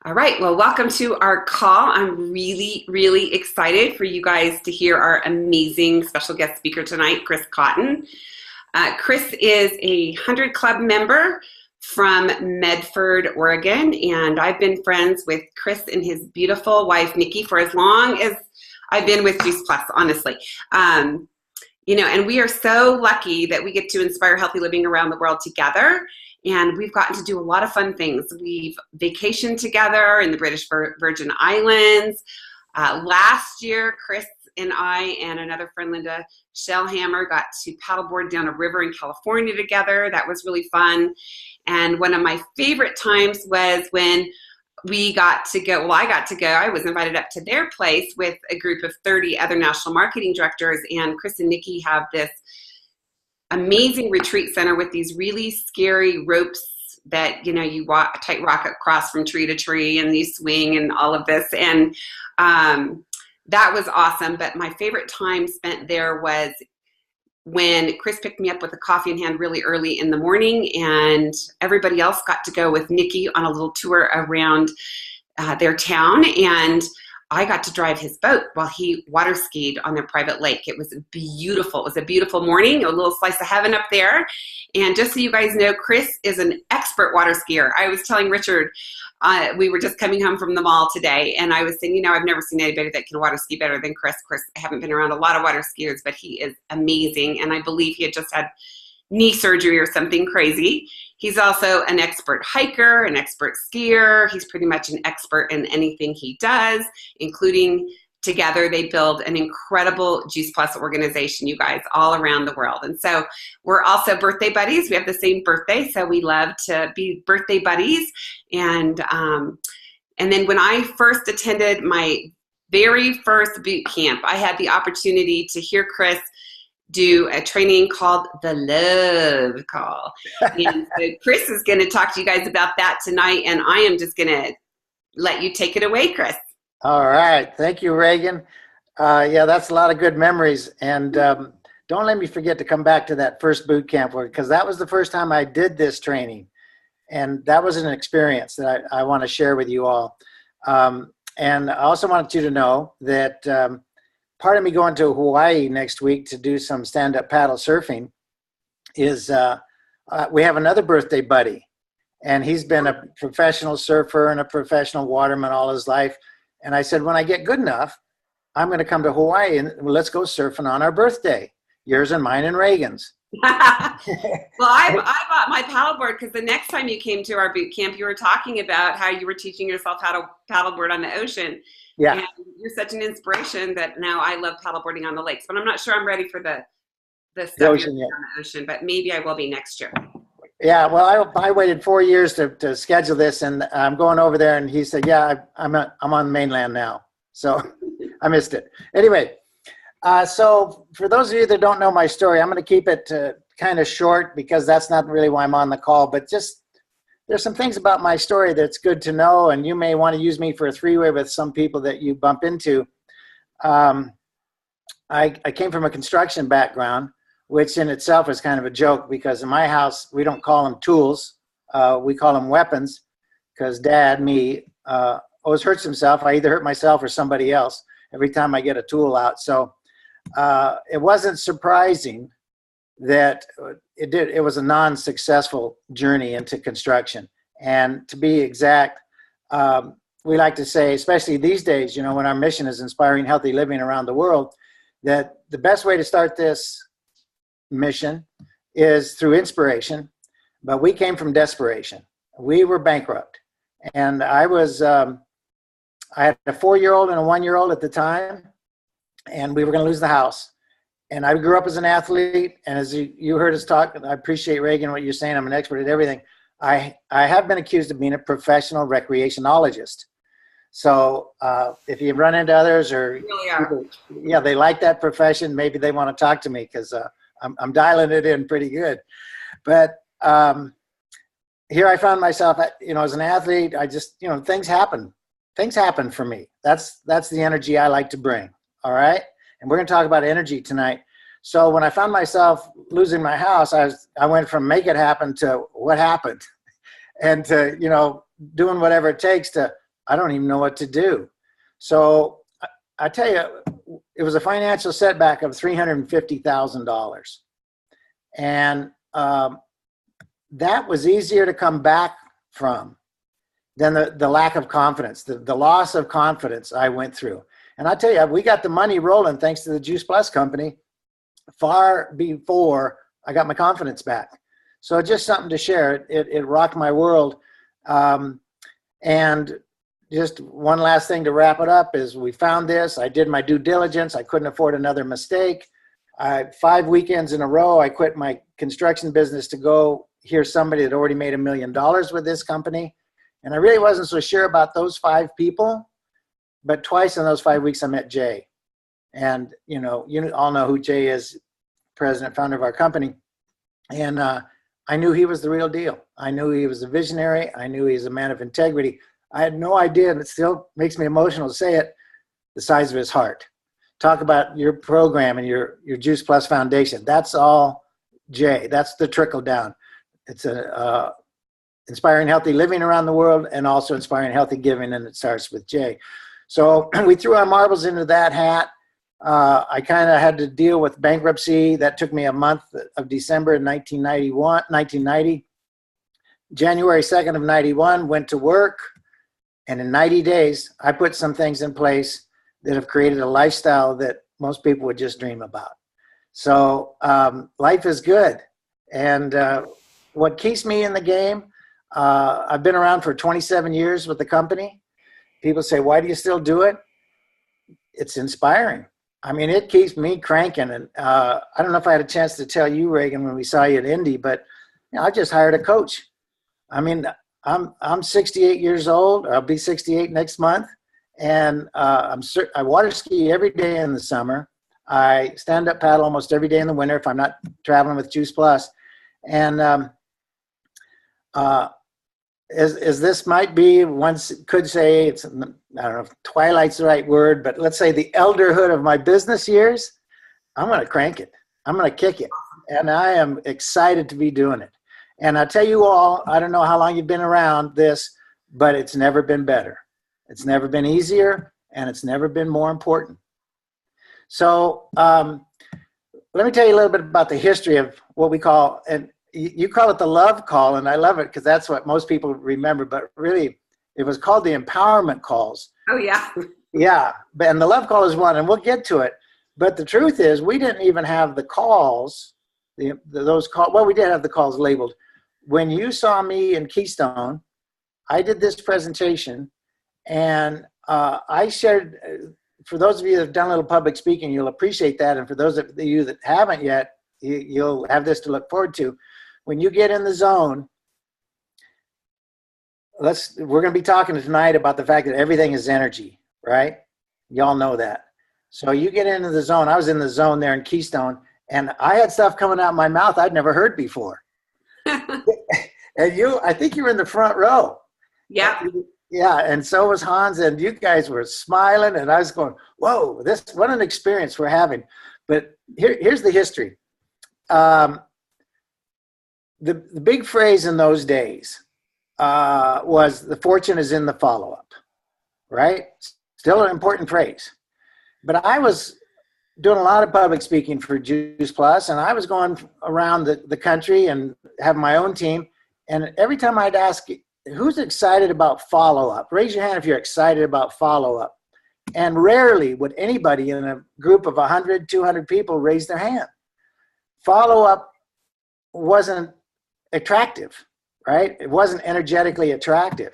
All right, well, welcome to our call. I'm really excited for you guys to hear our amazing special guest speaker tonight, Chris Cotton. Chris is a 100 Club member from Medford, Oregon, and I've been friends with Chris and his beautiful wife, Nikki, for as long as I've been with Juice Plus, honestly. And we are so lucky that we get to inspire healthy living around the world together. And we've gotten to do a lot of fun things. We've vacationed together in the British Virgin Islands. Last year, Chris and I and another friend, Linda Shellhammer, got to paddleboard down a river in California together. That was really fun. And one of my favorite times was when we got to go, well, I got to go, I was invited up to their place with a group of 30 other national marketing directors, and Chris and Nikki have this amazing retreat center with these really scary ropes that, you walk a tight rock across from tree to tree and you swing and all of this. And that was awesome. But my favorite time spent there was when Chris picked me up with a coffee in hand really early in the morning, and everybody else got to go with Nikki on a little tour around their town. And I got to drive his boat while he water skied on their private lake. It was beautiful. It was a beautiful morning, a little slice of heaven up there. And just so you guys know, Chris is an expert water skier. I was telling Richard, we were just coming home from the mall today, and I was saying, I've never seen anybody that can water ski better than Chris. Of course, I haven't been around a lot of water skiers, but he is amazing. And I believe he had just had knee surgery or something crazy. He's also an expert hiker, an expert skier. He's pretty much an expert in anything he does, including together they build an incredible Juice Plus organization, you guys, all around the world. And so we're also birthday buddies. We have the same birthday, so we love to be birthday buddies. And then when I first attended my very first boot camp, I had the opportunity to hear Chris do a training called the Love Call. And so Chris is going to talk to you guys about that tonight, and I am just going to let you take it away, Chris. All right. Thank you, Reagan. Yeah, that's a lot of good memories. And don't let me forget to come back to that first boot camp, because that was the first time I did this training. And that was an experience that I want to share with you all. And I also wanted you to know that part of me going to Hawaii next week to do some stand-up paddle surfing is we have another birthday buddy, and he's been a professional surfer and a professional waterman all his life. And I said, when I get good enough, I'm going to come to Hawaii and let's go surfing on our birthday, yours and mine and Reagan's. Well, I bought my paddleboard because the next time you came to our boot camp, you were talking about how you were teaching yourself how to paddleboard on the ocean. Yeah. And you're such an inspiration that now I love paddleboarding on the lakes, but I'm not sure I'm ready for the stuff ocean, on the ocean, but maybe I will be next year. Yeah, well, I waited 4 years to schedule this, and I'm going over there, and he said, yeah, I'm on the mainland now. So I missed it. Anyway, so for those of you that don't know my story, I'm going to keep it kind of short because that's not really why I'm on the call, but just there's some things about my story that's good to know, and you may want to use me for a three-way with some people that you bump into. I came from a construction background, which in itself is kind of a joke because in my house, we don't call them tools. We call them weapons because Dad, me, always hurts himself. I either hurt myself or somebody else every time I get a tool out. So it wasn't surprising that it was a non-successful journey into construction. And to be exact, we like to say, especially these days, when our mission is inspiring healthy living around the world, that the best way to start this mission is through inspiration, but we came from desperation. We were bankrupt, and I had a 4-year-old and a 1-year-old at the time, and we were going to lose the house. And I grew up as an athlete, and as you heard us talk, I appreciate, Reagan, what you're saying. I'm an expert at everything. I have been accused of being a professional recreationologist. So if you run into others or people, yeah, they like that profession, maybe they want to talk to me because I'm dialing it in pretty good. But here I found myself, as an athlete, I just, things happen. Things happen for me. That's the energy I like to bring. All right. And we're going to talk about energy tonight. So when I found myself losing my house, I went from make it happen to what happened, and to, doing whatever it takes to I don't even know what to do. So I tell you, it was a financial setback of $350,000. And that was easier to come back from than the lack of confidence, the loss of confidence I went through. And I tell you, we got the money rolling thanks to the Juice Plus company far before I got my confidence back. So just something to share. It rocked my world. And just one last thing to wrap it up is we found this. I did my due diligence. I couldn't afford another mistake. 5 weekends in a row, I quit my construction business to go hear somebody that already made $1 million with this company. And I really wasn't so sure about those 5 people, but twice in those 5 weeks I met Jay. And, you all know who Jay is, president, founder of our company. And I knew he was the real deal. I knew he was a visionary. I knew he was a man of integrity. I had no idea, and it still makes me emotional to say it, the size of his heart. Talk about your program and your Juice Plus Foundation. That's all Jay. That's the trickle down. It's inspiring healthy living around the world and also inspiring healthy giving, and it starts with Jay. So we threw our marbles into that hat. I kind of had to deal with bankruptcy. That took me a month of December in 1990. January 2nd of 91, went to work. And in 90 days, I put some things in place that have created a lifestyle that most people would just dream about. So life is good. And what keeps me in the game, I've been around for 27 years with the company. People say, why do you still do it? It's inspiring. I mean, it keeps me cranking. And I don't know if I had a chance to tell you, Reagan, when we saw you at Indy, but I just hired a coach. I mean, I'm 68 years old. I'll be 68 next month. And I water ski every day in the summer. I stand up paddle almost every day in the winter if I'm not traveling with Juice Plus. And as this might be, one could say, it's, I don't know if twilight's the right word, but let's say the elderhood of my business years, I'm going to crank it. I'm going to kick it. And I am excited to be doing it. And I tell you all, I don't know how long you've been around this, but it's never been better. It's never been easier, and it's never been more important. So let me tell you a little bit about the history of what we call, and you call it the love call, and I love it because that's what most people remember, but really it was called the empowerment calls. Oh, yeah. Yeah, and the love call is one, and we'll get to it. But the truth is we didn't even have the calls, those calls, well, we did have the calls labeled. When you saw me in Keystone, I did this presentation, and I shared, for those of you that have done a little public speaking, you'll appreciate that. And for those of you that haven't yet, you'll have this to look forward to. When you get in the zone, we're going to be talking tonight about the fact that everything is energy, right? Y'all know that. So you get into the zone. I was in the zone there in Keystone, and I had stuff coming out of my mouth I'd never heard before. And I think you were in the front row. Yeah. Yeah, and so was Hans, and you guys were smiling, and I was going, whoa, what an experience we're having. But here's the history. The big phrase in those days was the fortune is in the follow-up, right? Still an important phrase. But I was doing a lot of public speaking for Juice Plus, and I was going around the country and having my own team. And every time I'd ask, who's excited about follow-up? Raise your hand if you're excited about follow-up. And rarely would anybody in a group of 100, 200 people raise their hand. Follow-up wasn't attractive, right? It wasn't energetically attractive.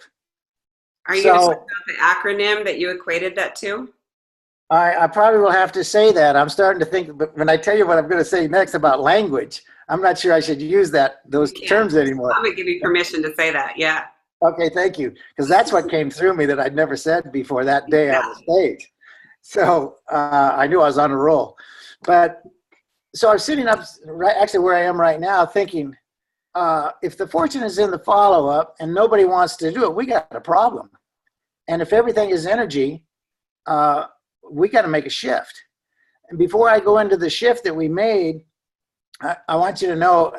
Are you going to talk about the acronym that you equated that to? I probably will have to say that. I'm starting to think, but when I tell you what I'm going to say next about language, I'm not sure I should use those terms anymore. I'm going to give you permission to say that, yeah. Okay, thank you. Because that's what came through me that I'd never said before that day on the stage. So I knew I was on a roll. But so I'm sitting up, actually where I am right now, thinking, if the fortune is in the follow-up and nobody wants to do it, we got a problem. And if everything is energy, we got to make a shift. And before I go into the shift that we made, I want you to know,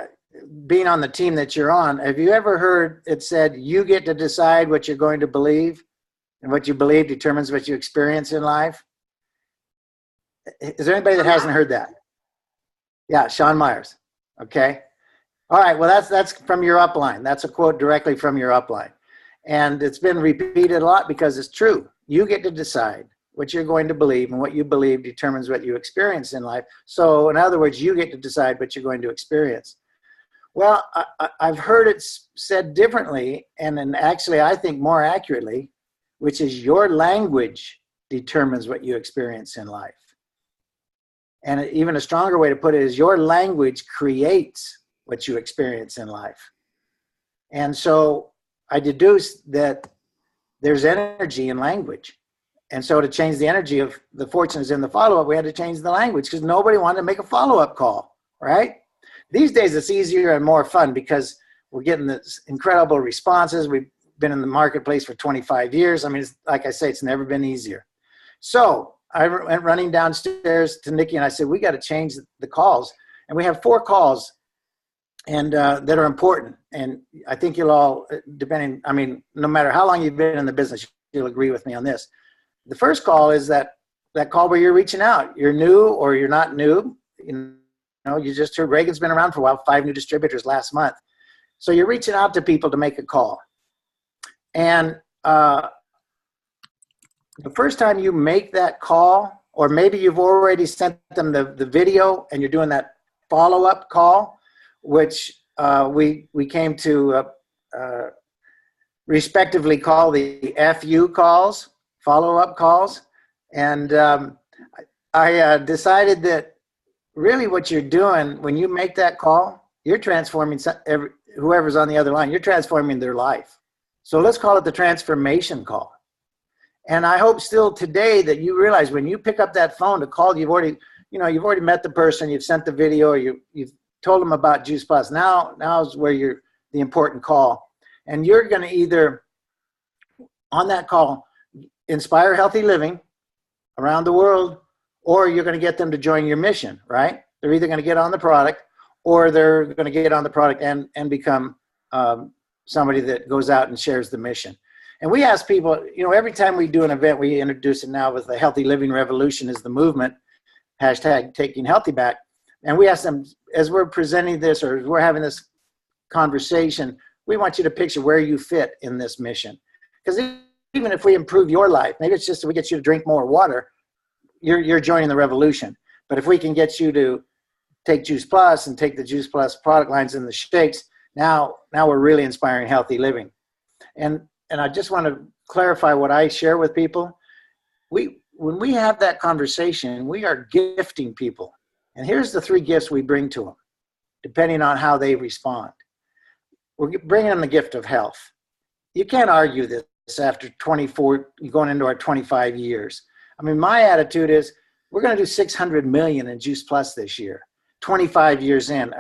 being on the team that you're on, have you ever heard it said, you get to decide what you're going to believe? And what you believe determines what you experience in life. Is there anybody that hasn't heard that? Yeah, Sean Myers. Okay. All right. Well, that's from your upline. That's a quote directly from your upline. And it's been repeated a lot because it's true. You get to decide what you're going to believe, and what you believe determines what you experience in life. So in other words, you get to decide what you're going to experience. Well, I've heard it said differently, and actually I think more accurately, which is your language determines what you experience in life. And even a stronger way to put it is your language creates what you experience in life. And so I deduced that there's energy in language. And so to change the energy of the fortunes in the follow-up, we had to change the language because nobody wanted to make a follow-up call, right? These days it's easier and more fun because we're getting this incredible responses. We've been in the marketplace for 25 years. I mean, like I say, it's never been easier. So I went running downstairs to Nikki and I said, we got to change the calls. And we have 4 calls and that are important. And I think you'll all, no matter how long you've been in the business, you'll agree with me on this. The first call is that call where you're reaching out. You're new or you're not new. You just heard Reagan's been around for a while, 5 new distributors last month. So you're reaching out to people to make a call. And the first time you make that call, or maybe you've already sent them the video and you're doing that follow-up call, which we came to respectively call the FU calls, follow-up calls. And I decided that really what you're doing when you make that call, you're transforming whoever's on the other line, you're transforming their life. So let's call it the transformation call. And I hope still today that you realize when you pick up that phone to call, you've already met the person, you've sent the video, or you've told them about Juice Plus. Now is where you're the important call. And you're going to either, on that call, inspire healthy living around the world, or you're going to get them to join your mission, right? They're either going to get on the product, or they're going to get on the product and become somebody that goes out and shares the mission. And we ask people, every time we do an event, we introduce it now with the Healthy Living Revolution is the movement, hashtag taking healthy back. And we ask them, as we're presenting this or as we're having this conversation, we want you to picture where you fit in this mission. Because even if we improve your life, maybe it's just that we get you to drink more water, you're joining the revolution. But if we can get you to take Juice Plus and take the Juice Plus product lines and the shakes, now we're really inspiring healthy living. And I just want to clarify what I share with people. When we have that conversation, we are gifting people. And here's the 3 gifts we bring to them, depending on how they respond. We're bringing them the gift of health. You can't argue this after 24, going into our 25 years. I mean, my attitude is we're going to do 600 million in Juice Plus this year, 25 years in.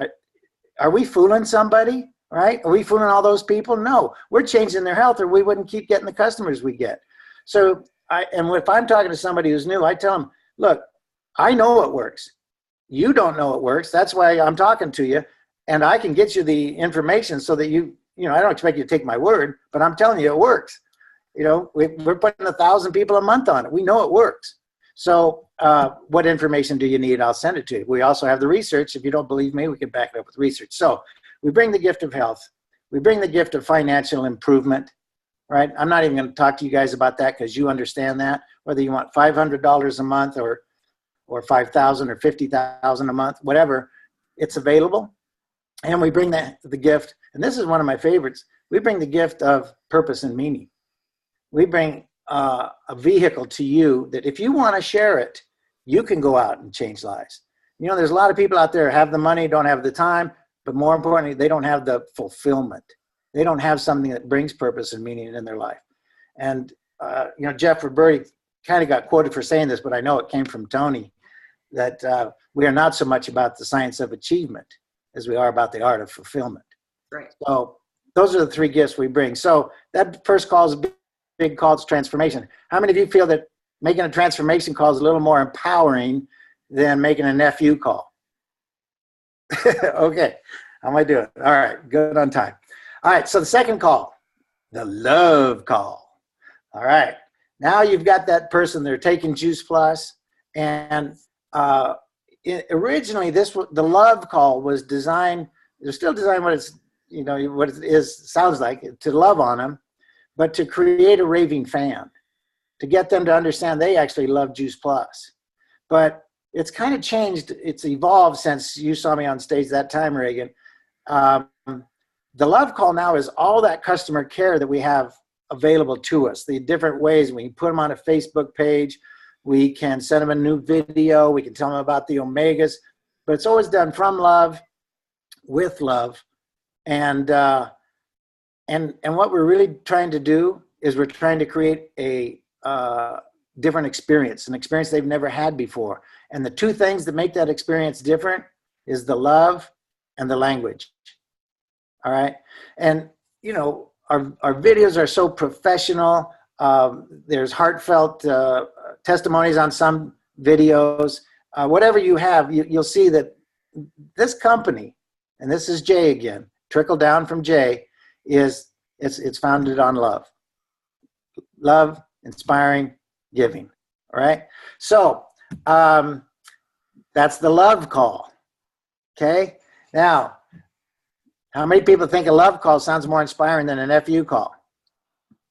Are we fooling somebody? Right? Are we fooling all those people? No, we're changing their health or we wouldn't keep getting the customers we get. So if I'm talking to somebody who's new, I tell them, look, I know it works. You don't know it works. That's why I'm talking to you. And I can get you the information so that I don't expect you to take my word, but I'm telling you it works. We're putting 1,000 people a month on it. We know it works. So what information do you need? I'll send it to you. We also have the research. If you don't believe me, we can back it up with research. So we bring the gift of health. We bring the gift of financial improvement, right? I'm not even going to talk to you guys about that because you understand that, whether you want $500 a month or $5,000 or $50,000 a month, whatever, it's available. And we bring the gift, and this is one of my favorites, we bring the gift of purpose and meaning. We bring a vehicle to you that if you want to share it, you can go out and change lives. There's a lot of people out there who have the money, don't have the time, but more importantly, they don't have the fulfillment. They don't have something that brings purpose and meaning in their life. And, Jeff Roberti kind of got quoted for saying this, but I know it came from Tony, that we are not so much about the science of achievement as we are about the art of fulfillment. Right. So those are the 3 gifts we bring. So that first call is a big call to transformation. How many of you feel that making a transformation call is a little more empowering than making an FU call? Okay, how am I doing? All right, good on time. All right, so the second call, the love call. All right, Now you've got that person, they're taking Juice Plus, and originally the love call was designed, they're still designed what it's, what it is, sounds like, to love on them, but to create a raving fan, to get them to understand they actually love Juice Plus. But it's kind of changed, it's evolved since you saw me on stage that time, Reagan. The love call now is all that customer care that we have available to us, the different ways. We can put them on a Facebook page, we can send them a new video, we can tell them about the omegas, but it's always done from love, with love. And what we're really trying to do is we're trying to create a different experience, an experience they've never had before. And the two things that make that experience different is the love and the language. All right. And, our videos are so professional. There's heartfelt testimonies on some videos. Whatever you have, you'll see that this company, and this is Jay again, trickle down from Jay, it's founded on love. Love, inspiring, giving. All right. So that's the love call. Okay. Now, how many people think a love call sounds more inspiring than an FU call?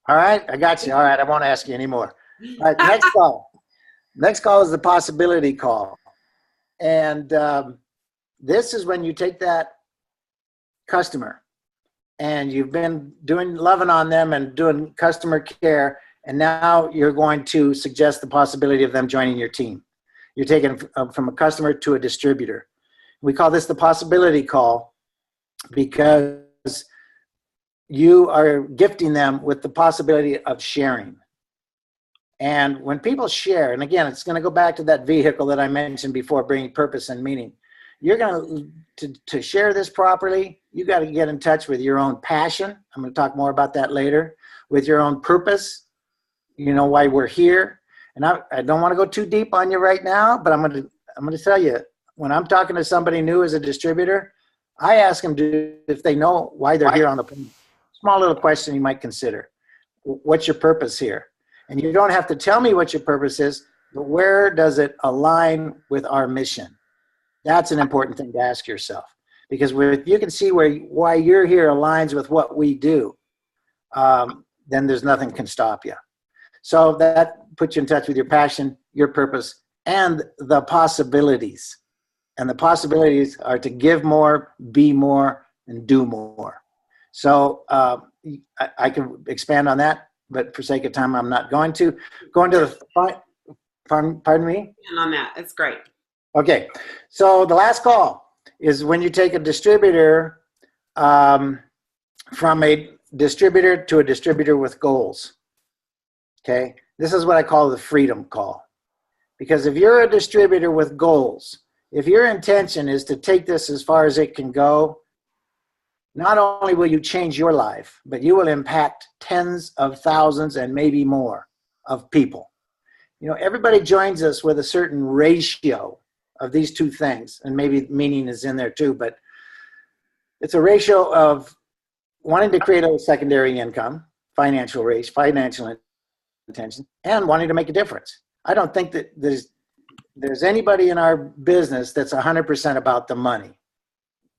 All right, I got you. All right, I won't ask you anymore. All right, next call. Next call is the possibility call. And this is when you take that customer and you've been loving on them and doing customer care, and now you're going to suggest the possibility of them joining your team. You're taking from a customer to a distributor. We call this the possibility call, because you are gifting them with the possibility of sharing. And when people share, and again, it's going to go back to that vehicle that I mentioned before, bringing purpose and meaning. You're going to share this properly, you got to get in touch with your own passion. I'm going to talk more about that later. With your own purpose, why we're here. And I don't want to go too deep on you right now, but I'm going to tell you, when I'm talking to somebody new as a distributor, I ask them if they know why they're here on the phone. Small little question you might consider. What's your purpose here? And you don't have to tell me what your purpose is, but where does it align with our mission? That's an important thing to ask yourself. Because if you can see why you're here aligns with what we do, then there's nothing can stop you. So that puts you in touch with your passion, your purpose, and the possibilities. And the possibilities are to give more, be more, and do more. So I can expand on that, but for sake of time, I'm not going to. Going to the, pardon me? And on that, it's great. Okay, so the last call is when you take a distributor from a distributor to a distributor with goals. Okay, this is what I call the freedom call. Because if you're a distributor with goals, if your intention is to take this as far as it can go, not only will you change your life, but you will impact tens of thousands and maybe more of people. Everybody joins us with a certain ratio of these two things, and maybe meaning is in there too, but it's a ratio of wanting to create a secondary income, financial intention, and wanting to make a difference. I don't think that there's anybody in our business that's 100% about the money.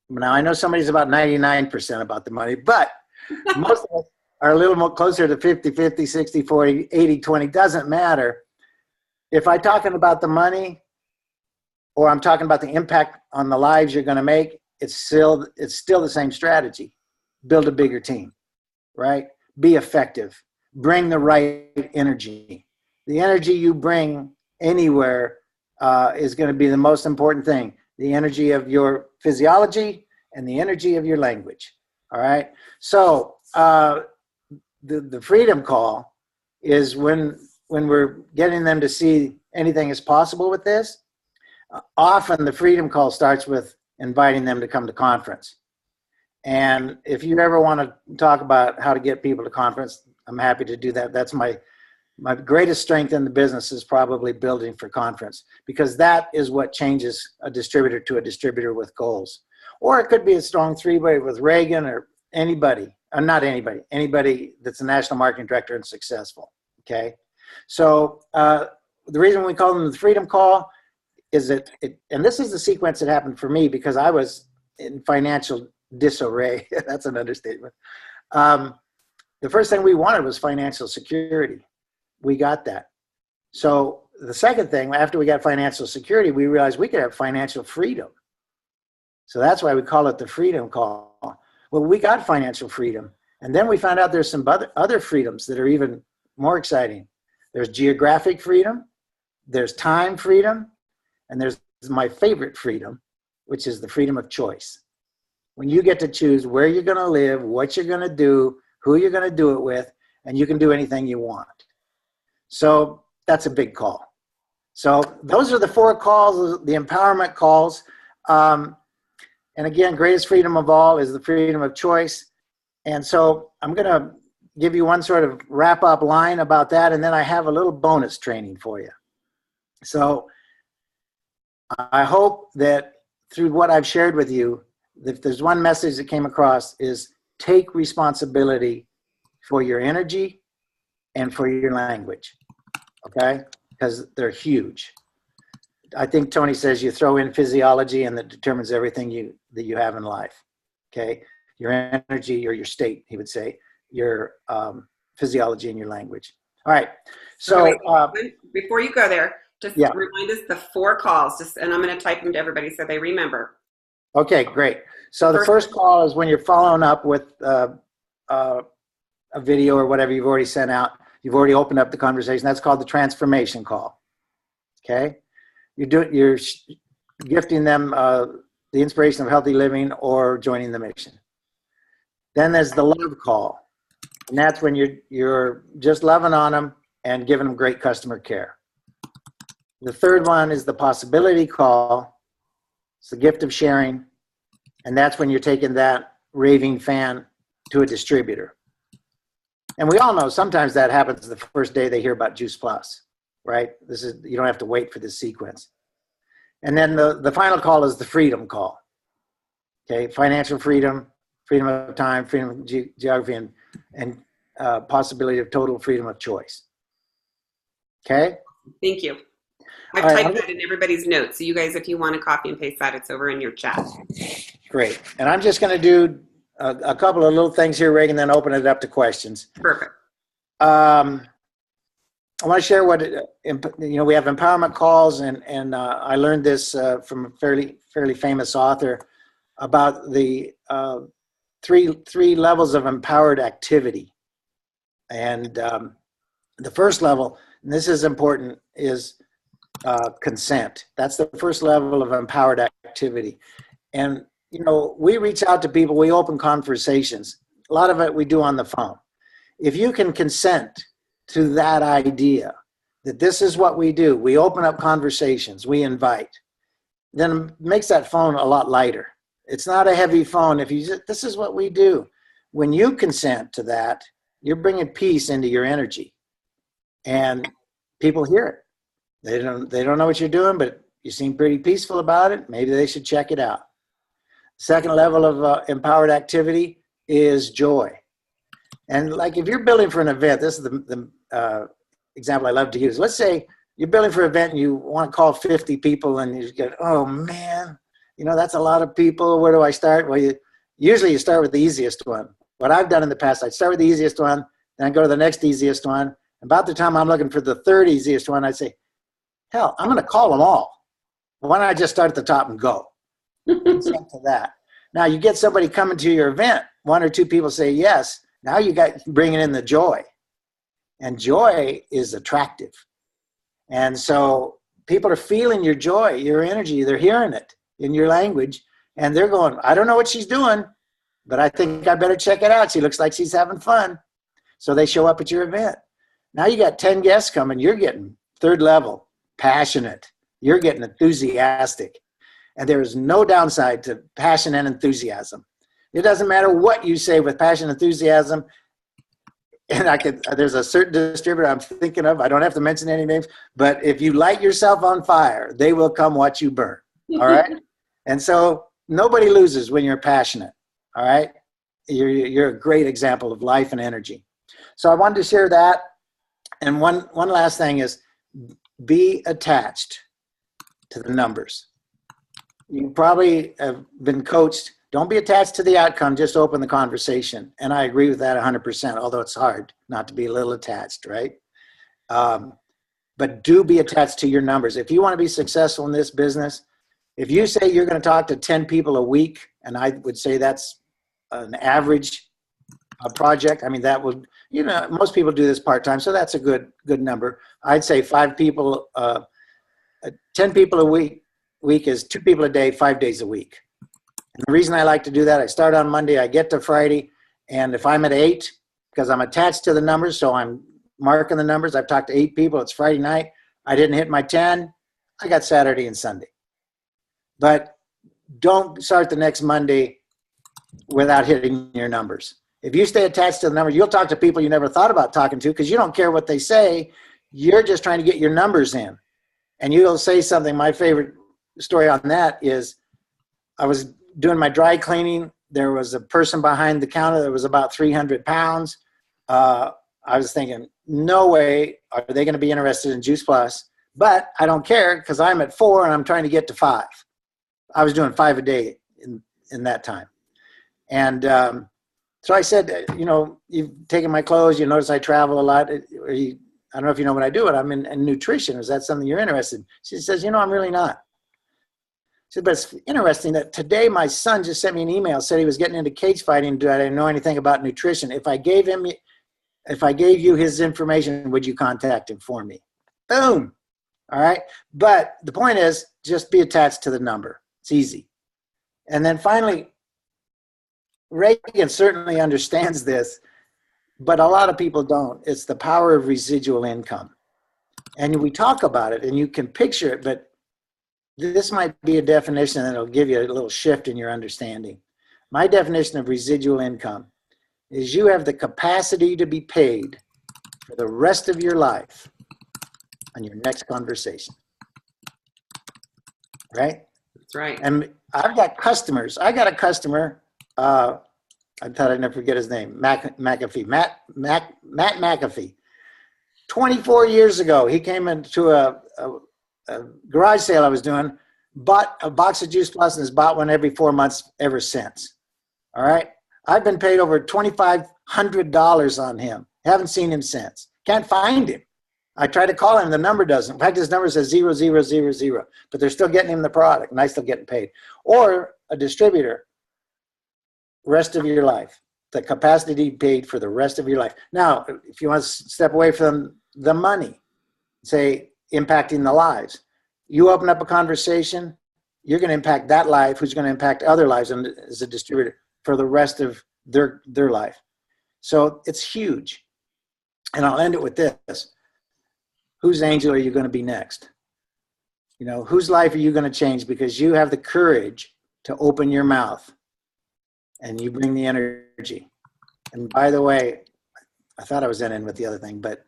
Now, I know somebody's about 99% about the money, but most of us are a little more closer to 50-50, 60-40, 80-20, doesn't matter. If I'm talking about the money or I'm talking about the impact on the lives you're going to make, it's still the same strategy. Build a bigger team, right? Be effective. Bring the right energy. The energy you bring anywhere is going to be the most important thing. The energy of your physiology and the energy of your language. All right. So the freedom call is when we're getting them to see anything is possible with this. Often the freedom call starts with inviting them to come to conference. And if you ever want to talk about how to get people to conference, I'm happy to do that. That's my greatest strength in the business is probably building for conference, because that is what changes a distributor to a distributor with goals. Or it could be a strong three-way with Reagan or anybody, not anybody that's a national marketing director and successful, okay? So the reason we call them the freedom call is that, and this is the sequence that happened for me because I was in financial disarray. That's an understatement. The first thing we wanted was financial security. We got that. So the second thing, after we got financial security, we realized we could have financial freedom. So that's why we call it the freedom call. Well, we got financial freedom. And then we found out there's some other freedoms that are even more exciting. There's geographic freedom, there's time freedom, and there's my favorite freedom, which is the freedom of choice. When you get to choose where you're going to live, what you're going to do, who you're going to do it with, and you can do anything you want. So that's a big call. So those are the 4 calls, the empowerment calls. And again, greatest freedom of all is the freedom of choice. And so I'm going to give you one sort of wrap-up line about that, and then I have a little bonus training for you. So I hope that through what I've shared with you, if there's one message that came across is take responsibility for your energy and for your language, okay? Because they're huge. I think Tony says you throw in physiology and that determines everything that you have in life, okay? Your energy or your state, he would say, your physiology and your language. All right, so. Before you go there, just remind us the 4 calls, and I'm gonna type them to everybody so they remember. Okay, great. So the first call is when you're following up with a video or whatever you've already sent out. You've already opened up the conversation. That's called the transformation call. Okay, you're gifting them the inspiration of healthy living or joining the mission. Then there's the love call, and that's when you're just loving on them and giving them great customer care. The third one is the possibility call. It's the gift of sharing. And that's when you're taking that raving fan to a distributor. And we all know sometimes that happens the first day they hear about Juice Plus, right? You don't have to wait for this sequence. And then the final call is the freedom call. Okay, financial freedom, freedom of time, freedom of geography, and possibility of total freedom of choice. Okay? Thank you. I've typed that in everybody's notes. So you guys, if you want to copy and paste that, it's over in your chat. Great. And I'm just going to do a couple of little things here, Reagan, then open it up to questions. Perfect. I want to share what, we have empowerment calls, and I learned this from a fairly famous author about the three levels of empowered activity. And the first level, and this is important, is consent. That's the first level of empowered activity. And, we reach out to people, we open conversations. A lot of it we do on the phone. If you can consent to that idea, that this is what we do, we open up conversations, we invite, then it makes that phone a lot lighter. It's not a heavy phone. If you this is what we do. When you consent to that, you're bringing peace into your energy. And people hear it. They don't know what you're doing, but you seem pretty peaceful about it. Maybe they should check it out. Second level of empowered activity is joy. And like if you're building for an event, this is the example I love to use. Let's say you're building for an event and you want to call 50 people and you get, oh man, that's a lot of people. Where do I start? Well, usually you start with the easiest one. What I've done in the past, I'd start with the easiest one, then I go to the next easiest one. About the time I'm looking for the third easiest one, I'd say, hell, I'm going to call them all. Why don't I just start at the top and go? Consent to that. Now you get somebody coming to your event, 1 or 2 people say yes. Now you got bringing in the joy, and joy is attractive. And so people are feeling your joy, your energy. They're hearing it in your language, and they're going, I don't know what she's doing, but I think I better check it out. She looks like she's having fun. So they show up at your event. Now you got 10 guests coming. You're getting third level, passionate. You're getting enthusiastic. And there is no downside to passion and enthusiasm. It doesn't matter what you say with passion and enthusiasm. And there's a certain distributor I'm thinking of. I don't have to mention any names, but if you light yourself on fire, they will come watch you burn. All right. And so nobody loses when you're passionate. All right. You're a great example of life and energy. So I wanted to share that. And one last thing is be attached to the numbers. You probably have been coached. Don't be attached to the outcome, just open the conversation. And I agree with that 100%, although it's hard not to be a little attached, right? But do be attached to your numbers. If you want to be successful in this business, if you say you're going to talk to 10 people a week, and I would say that's an average project. I mean, that would, most people do this part-time, so that's a good number. I'd say 5 people, 10 people a week is 2 people a day, 5 days a week. And the reason I like to do that, I start on Monday, I get to Friday, and if I'm at 8, because I'm attached to the numbers, so I'm marking the numbers, I've talked to 8 people, it's Friday night, I didn't hit my 10, I got Saturday and Sunday. But don't start the next Monday without hitting your numbers. If you stay attached to the numbers, you'll talk to people you never thought about talking to because you don't care what they say. You're just trying to get your numbers in. And you'll say something. My favorite story on that is I was doing my dry cleaning. There was a person behind the counter that was about 300 pounds. I was thinking, no way are they going to be interested in Juice Plus. But I don't care because I'm at 4 and I'm trying to get to 5. I was doing 5 a day in that time. And so I said, you've taken my clothes. You notice I travel a lot. I don't know if you know what I do, but I'm in nutrition. Is that something you're interested in? She says, I'm really not. She said, but it's interesting that today my son just sent me an email, said he was getting into cage fighting. I didn't know anything about nutrition. If I gave you his information, would you contact him for me? Boom. All right. But the point is just be attached to the number. It's easy. And then finally, Reagan certainly understands this, but a lot of people don't. It's the power of residual income. And we talk about it and you can picture it, but this might be a definition that will give you a little shift in your understanding. My definition of residual income is you have the capacity to be paid for the rest of your life on your next conversation. Right? That's right. And I've got customers. I got a customer, I thought I'd never forget his name, Matt McAfee. 24 years ago, he came into a garage sale I was doing, bought a box of Juice Plus and has bought one every 4 months ever since. All right? I've been paid over $2,500 on him. Haven't seen him since. Can't find him. I try to call him, the number doesn't. In fact, his number says 0000, but they're still getting him the product, and I still getting paid. Or a distributor, rest of your life, the capacity to be paid for the rest of your life. Now, if you want to step away from the money, say impacting the lives, you open up a conversation, you're going to impact that life, who's going to impact other lives and as a distributor for the rest of their life. So it's huge. And I'll end it with this. Whose angel are you going to be next? Whose life are you going to change because you have the courage to open your mouth and you bring the energy. And by the way, I thought I was ending with the other thing, but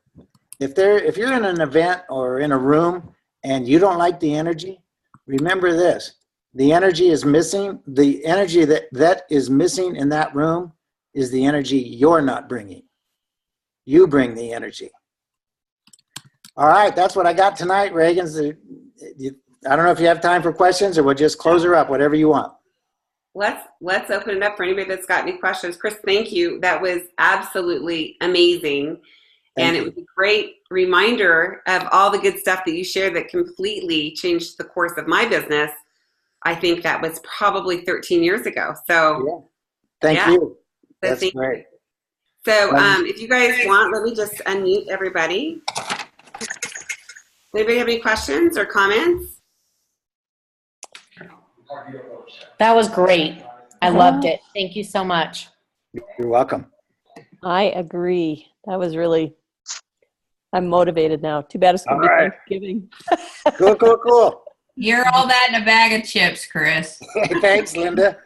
if you're in an event or in a room and you don't like the energy, remember this. The energy is missing. The energy that is missing in that room is the energy you're not bringing. You bring the energy. All right, that's what I got tonight, Reagan. I don't know if you have time for questions or we'll just close her up, whatever you want. Let's open it up for anybody that's got any questions. Chris, thank you. That was absolutely amazing. And it was a great reminder of all the good stuff that you shared that completely changed the course of my business. I think that was probably 13 years ago. So Thank you. That's great. So if you guys want, let me just unmute everybody. Anybody have any questions or comments? That was great. I loved it. Thank you so much. You're welcome. I agree. That was really, I'm motivated now. Too bad it's going to be Thanksgiving. Cool. You're all that in a bag of chips, Chris. Hey, thanks, Linda.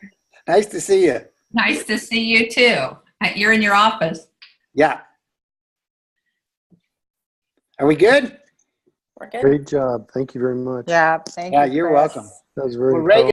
Nice to see you. Nice to see you too. You're in your office. Yeah. Are we good? We're good. Great job. Thank you very much. Yeah, thank you. Yeah, you're Chris. welcome. That was very Well, Reagan,